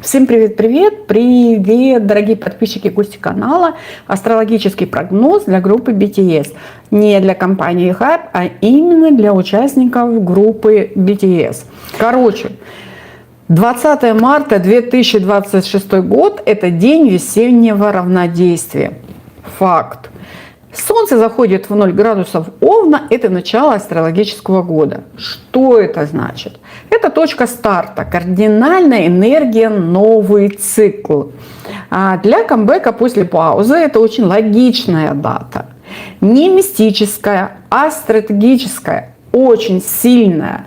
Всем привет-привет! Привет, дорогие подписчики и гости канала. Астрологический прогноз для группы BTS. Не для компании Hype, а именно для участников группы BTS. Короче, 20 марта 2026 год – это день весеннего равнодействия. Факт. Солнце заходит в 0 градусов Овна, это начало астрологического года. Что это значит? Это точка старта, кардинальная энергия, новый цикл. Для камбэка после паузы это очень логичная дата. Не мистическая, а стратегическая, очень сильная.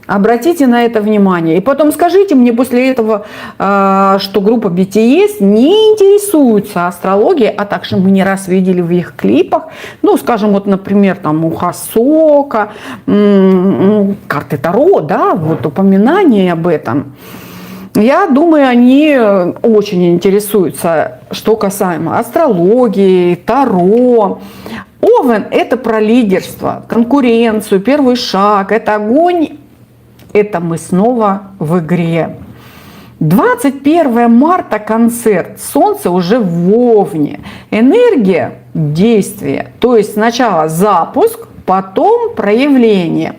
Обратите на это внимание. И потом скажите мне после этого, что группа BTS не интересуется астрологией, а также мы не раз видели в их клипах, ну, скажем, вот, например, там у Хасока, карты Таро, да, вот упоминание об этом. Я думаю, они очень интересуются, что касаемо астрологии, Таро. Овен – это про лидерство, конкуренцию, первый шаг, это огонь. Это мы снова в игре. 21 марта концерт. Солнце уже в Овне. Энергия действия. То есть сначала запуск, потом проявление.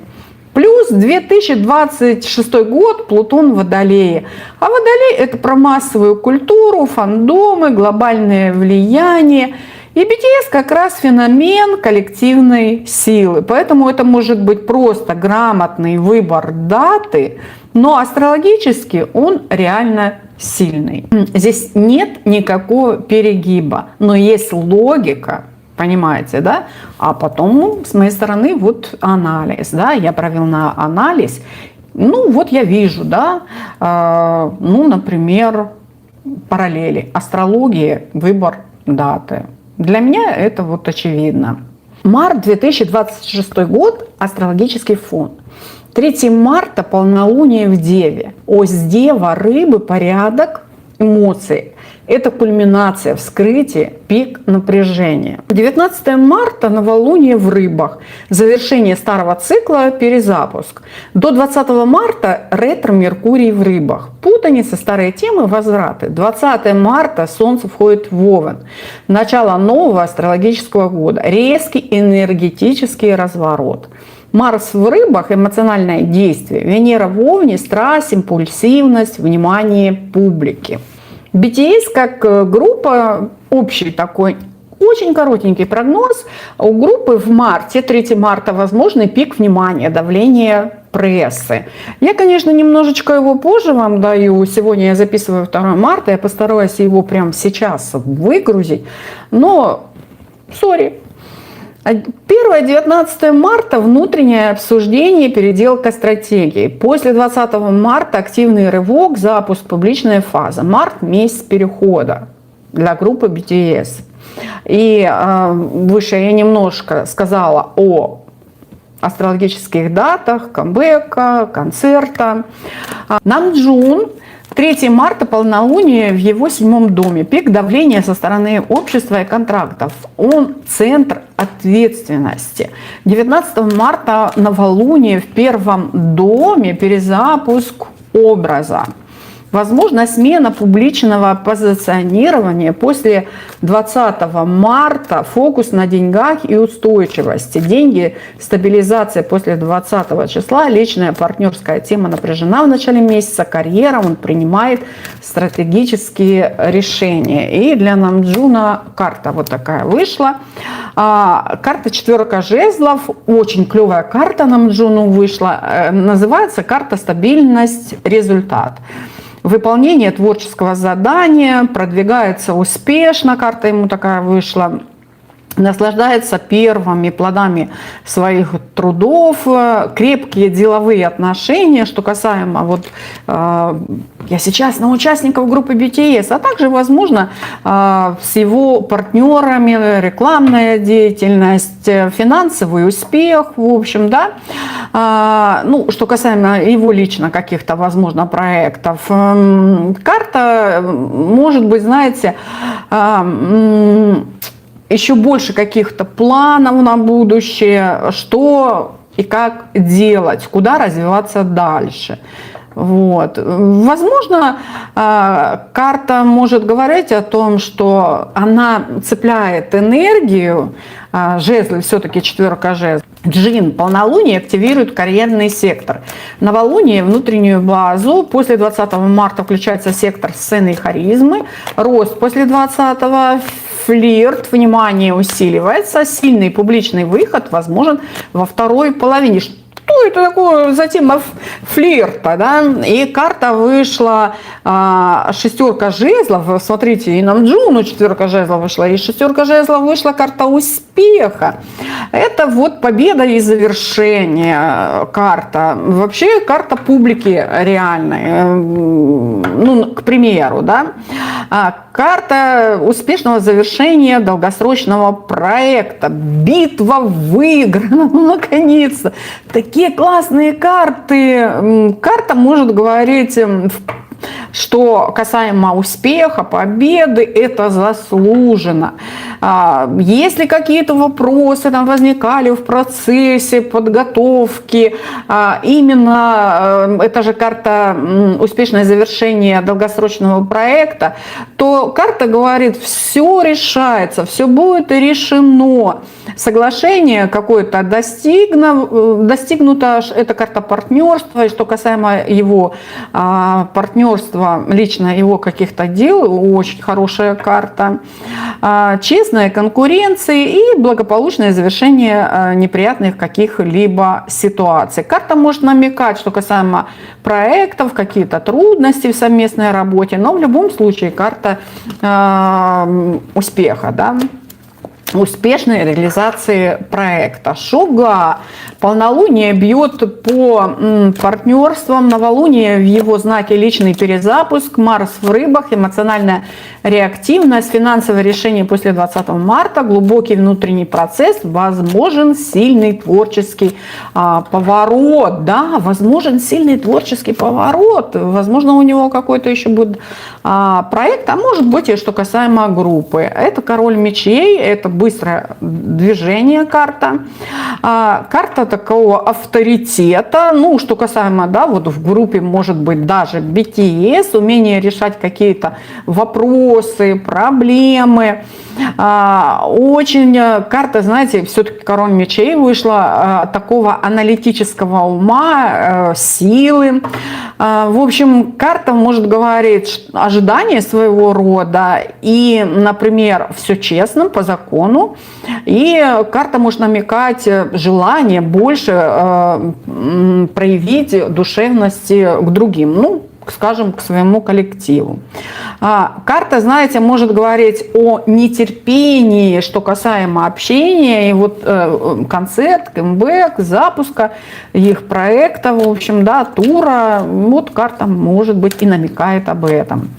Плюс 2026 год Плутон в Водолее. А Водолей – это про массовую культуру, фандомы, глобальное влияние. И BTS как раз феномен коллективной силы. Поэтому это может быть просто грамотный выбор даты, но астрологически он реально сильный. Здесь нет никакого перегиба, но есть логика, понимаете, да? А потом с моей стороны вот анализ, да, я провела анализ. Ну вот я вижу, да, ну, например, параллели астрологии, выбор даты. Для меня это вот очевидно. Март 2026 год, астрологический фон. 3 марта полнолуние в Деве. Ось Дева, рыбы, порядок, эмоции. Это кульминация, вскрытие, пик напряжения. 19 марта новолуние в рыбах. Завершение старого цикла, перезапуск. До 20 марта ретро Меркурий в рыбах. Путаница, старые темы, возвраты. 20 марта Солнце входит в Овен. Начало нового астрологического года. Резкий энергетический разворот. Марс в рыбах – эмоциональное действие. Венера в Овне – страсть, импульсивность, внимание публики. BTS как группа, общий такой очень коротенький прогноз. У группы в марте, 3 марта, возможный пик внимания, давление прессы. Я, конечно, немножечко его позже вам даю. Сегодня я записываю 2 марта, я постараюсь его прямо сейчас выгрузить. Но, сори. 1-19 марта внутреннее обсуждение, переделка стратегии. После 20 марта активный рывок, запуск, публичная фаза. Март – месяц перехода для группы BTS. И выше я немножко сказала о астрологических датах, камбэка, концерта. Намджун. 3 марта полнолуние в его 7-м доме. Пик давления со стороны общества и контрактов. Он центр ответственности. 19 марта новолуние в 1-м доме, перезапуск образа. Возможно, смена публичного позиционирования после 20 марта, фокус на деньгах и устойчивости. Деньги, стабилизация после 20 числа, личная партнерская тема напряжена в начале месяца, карьера, он принимает стратегические решения. И для Намджуна карта вот такая вышла. Карта 4 жезлов, очень клевая карта Намджуну вышла, называется карта стабильность, результат. Выполнение творческого задания, продвигается успешно, карта ему такая вышла, наслаждается первыми плодами своих трудов, крепкие деловые отношения, что касаемо вот я сейчас на участников группы BTS, а также, возможно, с его партнерами, рекламная деятельность, финансовый успех, в общем, да. Ну, что касаемо его лично каких-то, возможно, проектов, карта может быть, знаете, еще больше каких-то планов на будущее, что и как делать, куда развиваться дальше. Вот. Возможно, карта может говорить о том, что она цепляет энергию, жезлы, все-таки четверка жезлов. Джин, полнолуние активирует карьерный сектор. Новолуние – внутреннюю базу. После 20 марта включается сектор сцены и харизмы. Рост после 20-го. Флирт, внимание усиливается. Сильный публичный выход возможен во второй половине. Что это такое за тема флирта, да? И карта вышла, шестерка жезлов, смотрите, и нам Джуну четверка жезлов вышла, и шестерка жезлов вышла карта успеха. Это вот победа и завершение карта. Вообще карта публики реальной, ну, к примеру, да? Карта успешного завершения долгосрочного проекта. Битва выиграна, ну, наконец-то. Такие классные карты. Карта может говорить, что касаемо успеха, победы, это заслуженно. Если какие-то вопросы там возникали в процессе подготовки, именно это же карта успешное завершение долгосрочного проекта, то карта говорит, все решается, все будет решено. Соглашение какое-то достигнуто, это карта партнерства, и что касаемо его партнерства, лично его каких-то дел, очень хорошая карта. Честная конкуренция и благополучное завершение неприятных каких-либо ситуаций. Карта может намекать, что касаемо проектов, какие-то трудности в совместной работе, но в любом случае карта успеха, да? Успешной реализации проекта. Шуга. Полнолуние бьет по партнерствам, новолуние в его знаке личный перезапуск, Марс в рыбах, эмоциональная реактивность, финансовое решение после 20 марта, глубокий внутренний процесс, возможен сильный творческий поворот. Да, возможен сильный творческий поворот. Возможно, у него какой-то еще будет проект, а может быть и что касаемо группы. Это король мечей, это быстрое движение карта. Карта такого авторитета, ну, что касаемо, да, вот в группе может быть даже BTS, умение решать какие-то вопросы, проблемы. Очень карта, знаете, все-таки король мечей вышла, такого аналитического ума, силы. В общем, карта может говорить ожидания своего рода и, например, все честно, по закону. И карта может намекать желание больше проявить душевности к другим, ну, скажем, к своему коллективу. Карта, знаете, может говорить о нетерпении, что касаемо общения, и вот концерт, камбэк, запуска их проекта, в общем, да, тура, вот карта, может быть, и намекает об этом.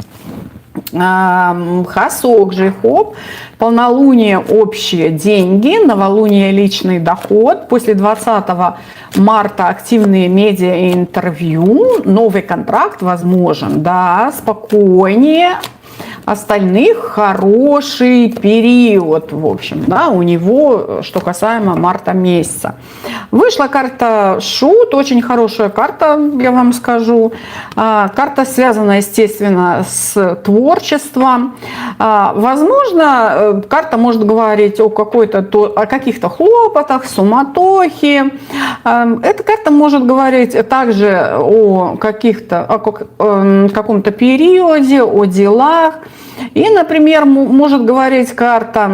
Хасок же хоп, полнолуние общие деньги, новолуние личный доход, после 20 марта активные медиа и интервью, новый контракт возможен, да, спокойнее остальных, хороший период, в общем, да, у него, что касаемо марта месяца. Вышла карта Шут, очень хорошая карта, я вам скажу. Карта связана, естественно, с творчеством. Возможно, карта может говорить о каких-то хлопотах, суматохе. Эта карта может говорить также о каком-то периоде, о делах. И, например, может говорить карта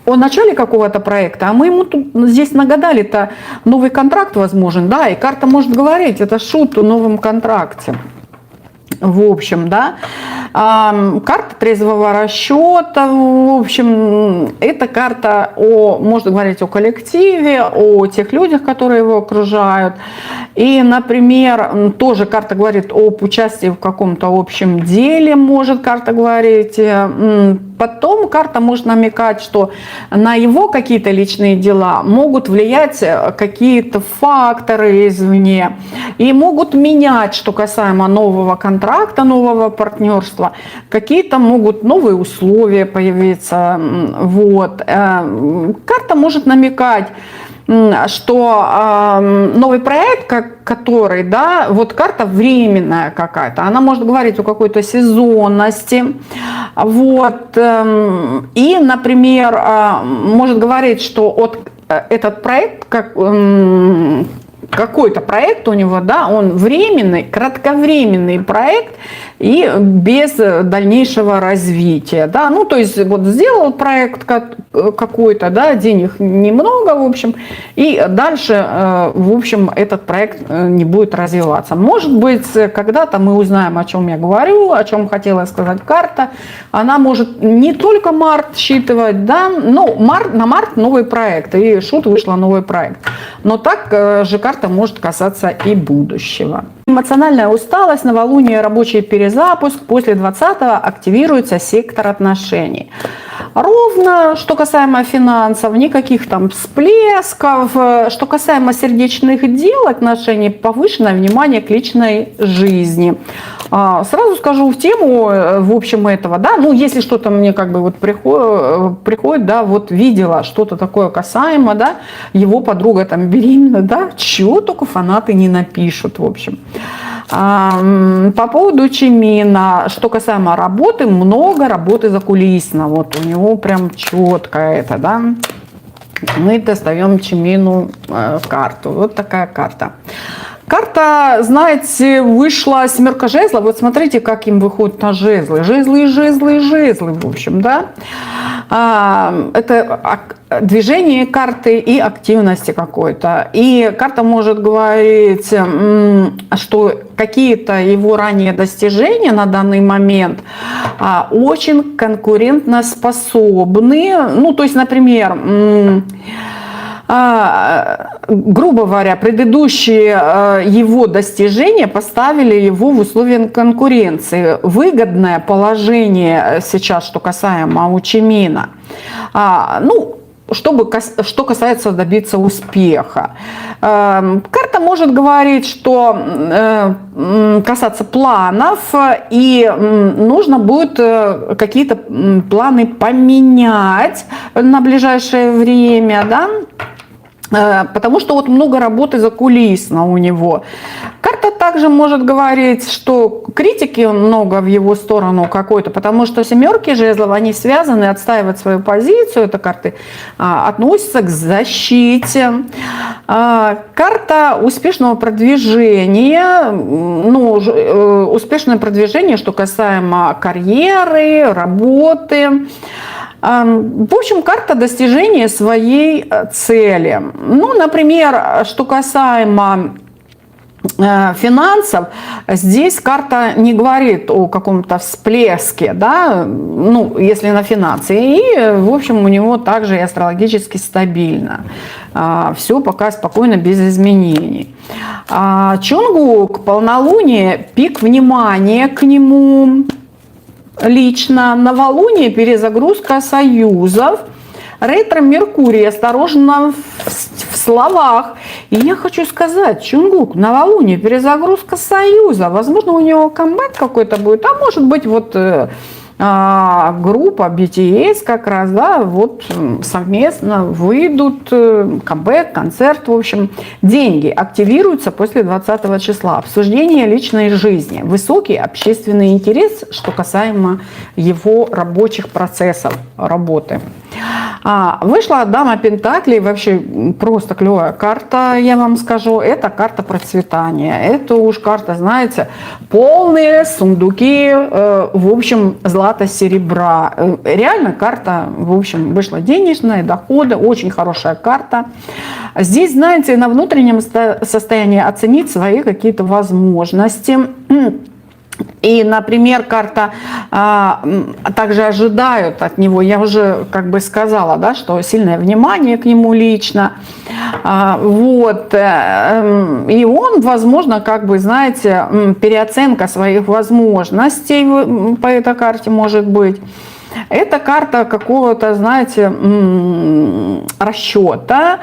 о начале какого-то проекта, а мы ему тут здесь нагадали-то новый контракт возможен, да, и карта может говорить, это шут о новом контракте. В общем, да, карта трезвого расчета, в общем, это карта может говорить о коллективе, о тех людях, которые его окружают. И, например, тоже карта говорит об участии в каком-то общем деле, может карта говорить. Потом карта может намекать, что на его какие-то личные дела могут влиять какие-то факторы извне и могут менять, что касаемо нового контракта, нового партнерства. Какие-то могут новые условия появиться. Вот. Карта может намекать что новый проект, который, да, вот карта временная какая-то, она может говорить о какой-то сезонности, вот, и, например, может говорить, что этот проект, какой-то проект у него, да, он временный, кратковременный проект и без дальнейшего развития, да, ну, то есть вот сделал проект какой-то, да, денег немного, в общем, и дальше, в общем, этот проект не будет развиваться. Может быть, когда-то мы узнаем, о чем я говорю, о чем хотела сказать карта, она может не только март считывать, да, ну, на март новый проект, и шут вышла новый проект, но так же карта может касаться и будущего. Эмоциональная усталость, новолуние, рабочий перезапуск. После 20-го активируется сектор отношений. Ровно, что касаемо финансов, никаких там всплесков. Что касаемо сердечных дел, отношений, повышенное внимание к личной жизни. Сразу скажу в тему, в общем, этого, да, ну, если что-то мне как бы вот приходит, да, вот видела что-то такое касаемо, да, его подруга там беременна, да, чего только фанаты не напишут, в общем. По поводу Чимина, что касаемо работы, много работы закулисно, вот у него прям четко это, да. Мы достаем Чимину карту, вот такая карта. Карта, знаете, вышла семерка жезлов. Вот смотрите, как им выходят на жезлы. Жезлы, жезлы, жезлы, в общем, да. Это движение карты и активности какой-то. И карта может говорить, что какие-то его ранние достижения на данный момент очень конкурентоспособны. Ну, то есть, например, грубо говоря, предыдущие его достижения поставили его в условия конкуренции. Выгодное положение сейчас, что касаемо Чимина. Ну, что касается добиться успеха. Карта может говорить, что касаться планов, и нужно будет какие-то планы поменять на ближайшее время, да? Потому что вот много работы закулисно у него. Карта также может говорить, что критики много в его сторону какой-то, потому что семерки жезлов, они связаны, отстаивать свою позицию, это карты относятся к защите. Карта успешного продвижения, ну, успешное продвижение, что касаемо карьеры, работы. В общем, карта достижения своей цели. Ну, например, что касаемо финансов, здесь карта не говорит о каком-то всплеске, да, ну, если на финансы. И, в общем, у него также и астрологически стабильно. Все пока спокойно, без изменений. Чонгук, полнолуние, пик внимания к нему. Лично новолуние, перезагрузка союзов, ретро-меркурий, осторожно в словах. И я хочу сказать, Чонгук, новолуние, перезагрузка союза, возможно, у него камбэк какой-то будет, а может быть, вот группа BTS как раз, да, вот совместно выйдут, камбэк, концерт, в общем. Деньги активируются после 20 числа. Обсуждение личной жизни. Высокий общественный интерес, что касаемо его рабочих процессов, работы. Вышла дама Пентаклей, вообще просто клевая карта, я вам скажу. Это карта процветания. Это уж карта, знаете, полные сундуки, в общем, злата-серебра. Реально карта, в общем, вышла денежная, доходы, очень хорошая карта. Здесь, знаете, на внутреннем состоянии оценить свои какие-то возможности. И, например, карта также ожидают от него, я уже как бы сказала, да, что сильное внимание к нему лично, вот, и он, возможно, как бы, знаете, переоценка своих возможностей по этой карте может быть. Это карта какого-то, знаете, расчета,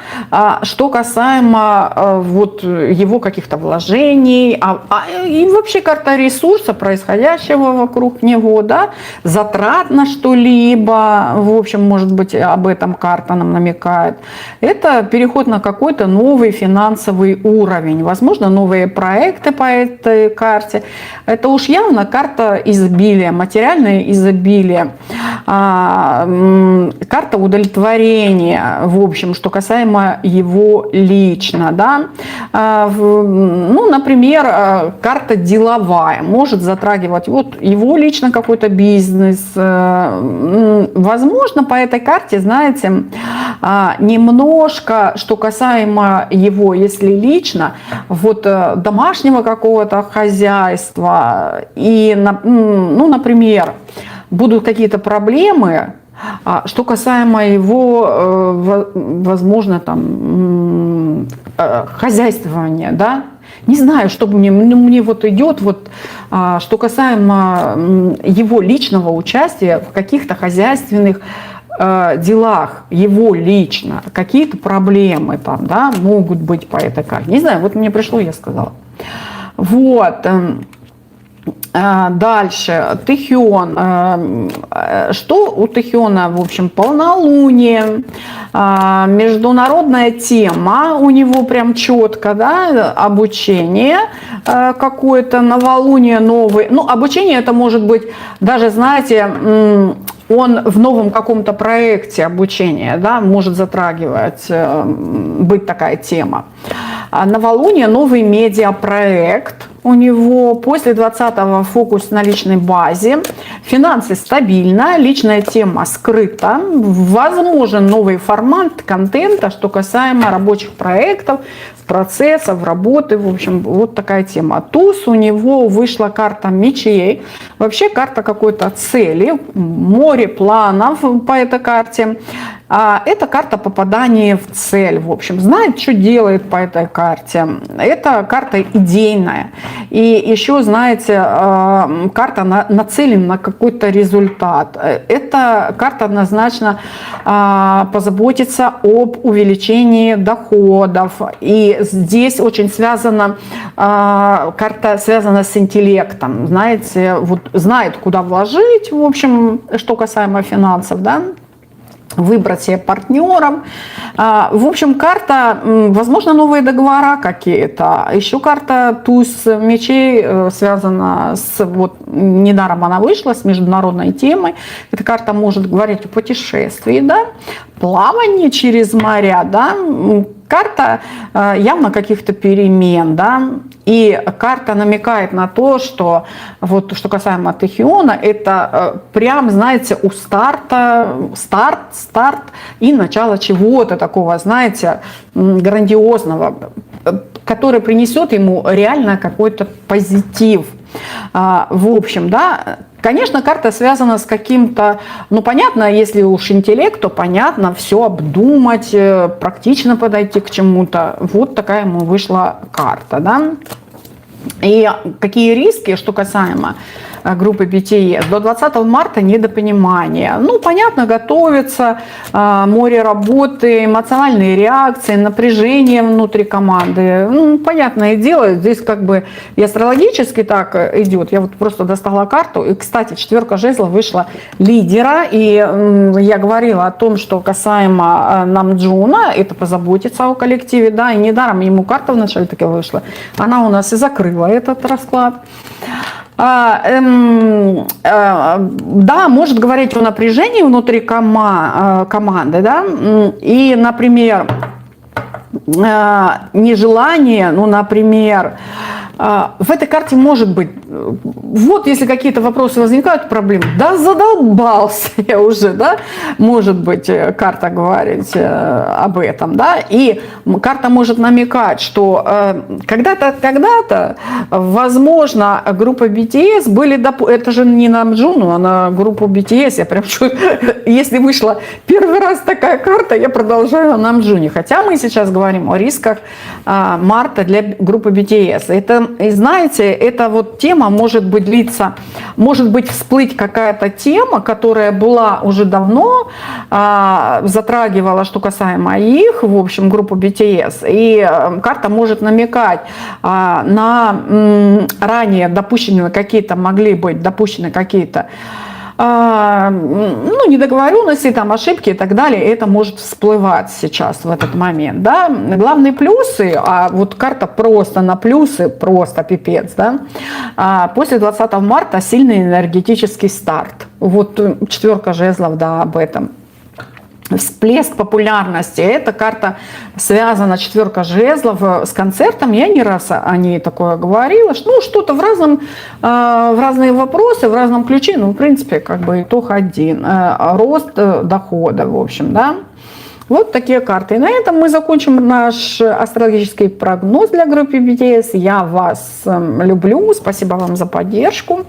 что касаемо вот его каких-то вложений, и вообще карта ресурса, происходящего вокруг него, да, затрат на что-либо, в общем, может быть, об этом карта нам намекает. Это переход на какой-то новый финансовый уровень, возможно, новые проекты по этой карте. Это уж явно карта изобилия, материальное изобилие, карта удовлетворения, в общем, что касаемо его лично, да. Ну, например, карта деловая, может затрагивать вот его лично какой-то бизнес. Возможно, по этой карте, знаете, немножко, что касаемо его, если лично, вот домашнего какого-то хозяйства, и, ну, например, будут какие-то проблемы, что касаемо его, возможно, там, хозяйствования, да, не знаю, что мне вот идет, вот, что касаемо его личного участия в каких-то хозяйственных делах, его лично, какие-то проблемы там, да, могут быть по этой карте. Не знаю, вот мне пришло, я сказала. Вот. Дальше, Тэхион. Что у Тэхиона, в общем, полнолуние, международная тема, у него прям четко, да, обучение какое-то, новолуние, новый. Ну, обучение это может быть даже, знаете, он в новом каком-то проекте обучения, да, может затрагивать, быть такая тема. Новолуние, новый медиапроект у него, после 20-го фокус на личной базе, финансы стабильно, личная тема скрыта, возможен новый формат контента, что касаемо рабочих проектов, процессов, работы, в общем, вот такая тема. Туз у него вышла карта мечей, вообще карта какой-то цели, море планов по этой карте. Это карта попадания в цель, в общем, знает, что делает по этой карте. Это карта идейная. И еще, знаете, карта нацелена на какой-то результат. Эта карта однозначно позаботится об увеличении доходов. И здесь очень связана, карта связана с интеллектом. Знаете, вот знает, куда вложить, в общем, что касаемо финансов, да. Выбрать себе партнеров. В общем, карта, возможно, новые договора какие-то. Еще карта туз мечей связана с, вот, недаром она вышла, с международной темой. Эта карта может говорить о путешествии, да, плавании через моря, да. Карта явно каких-то перемен, да, и карта намекает на то, что вот что касаемо Тэхиона, это прям, знаете, у старт и начало чего-то такого, знаете, грандиозного, который принесет ему реально какой-то позитив. В общем, да. Конечно, карта связана с каким-то, ну, понятно, если уж интеллект, то понятно, все обдумать, практично подойти к чему-то. Вот такая ему вышла карта, да. И какие риски, что касаемо группы BTS. До 20 марта недопонимание. Ну, понятно, готовится, море работы, эмоциональные реакции, напряжение внутри команды. Ну, понятное дело, здесь как бы и астрологически так идет. Я вот просто достала карту. И, кстати, 4 жезлов вышла лидера. И я говорила о том, что касаемо Намджуна, это позаботиться о коллективе, да, и недаром ему карта вначале таки вышла. Она у нас и закрыла этот расклад. Да, может говорить о напряжении внутри команды, да, и, например, нежелание, ну, например, в этой карте может быть, вот если какие-то вопросы возникают, проблемы, да задолбался я уже, да, может быть, карта говорить об этом, да, и карта может намекать, что когда-то, возможно, группа BTS были, это же не Намджуну, а на группу BTS, я прям чувствую, если вышла первый раз такая карта, я продолжаю о Намджуне, хотя мы сейчас говорим о рисках марта для группы BTS, это и знаете, эта вот тема может быть длиться, может быть всплыть какая-то тема, которая была уже давно, затрагивала, что касаемо их, в общем, группу BTS, и карта может намекать на ранее допущенные какие-то, могли быть допущены какие-то недоговоренности, там, ошибки и так далее, это может всплывать сейчас в этот момент, да. Главные плюсы, а вот карта просто на плюсы, просто пипец, да. После 20 марта сильный энергетический старт. Вот 4 жезлов, да, об этом. Всплеск популярности. Эта карта связана, 4 жезлов, с концертом. Я не раз о ней такое говорила. Ну, что-то в разные вопросы, в разном ключе. Ну, в принципе, как бы итог один. Рост дохода, в общем, да. Вот такие карты. И на этом мы закончим наш астрологический прогноз для группы BTS. Я вас люблю. Спасибо вам за поддержку.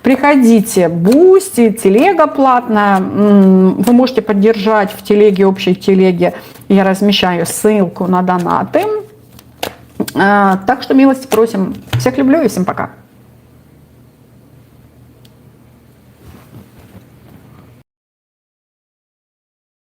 Приходите, Бусти, телега платная. Вы можете поддержать в телеге, общей телеге. Я размещаю ссылку на донаты. Так что милости просим. Всех люблю и всем пока.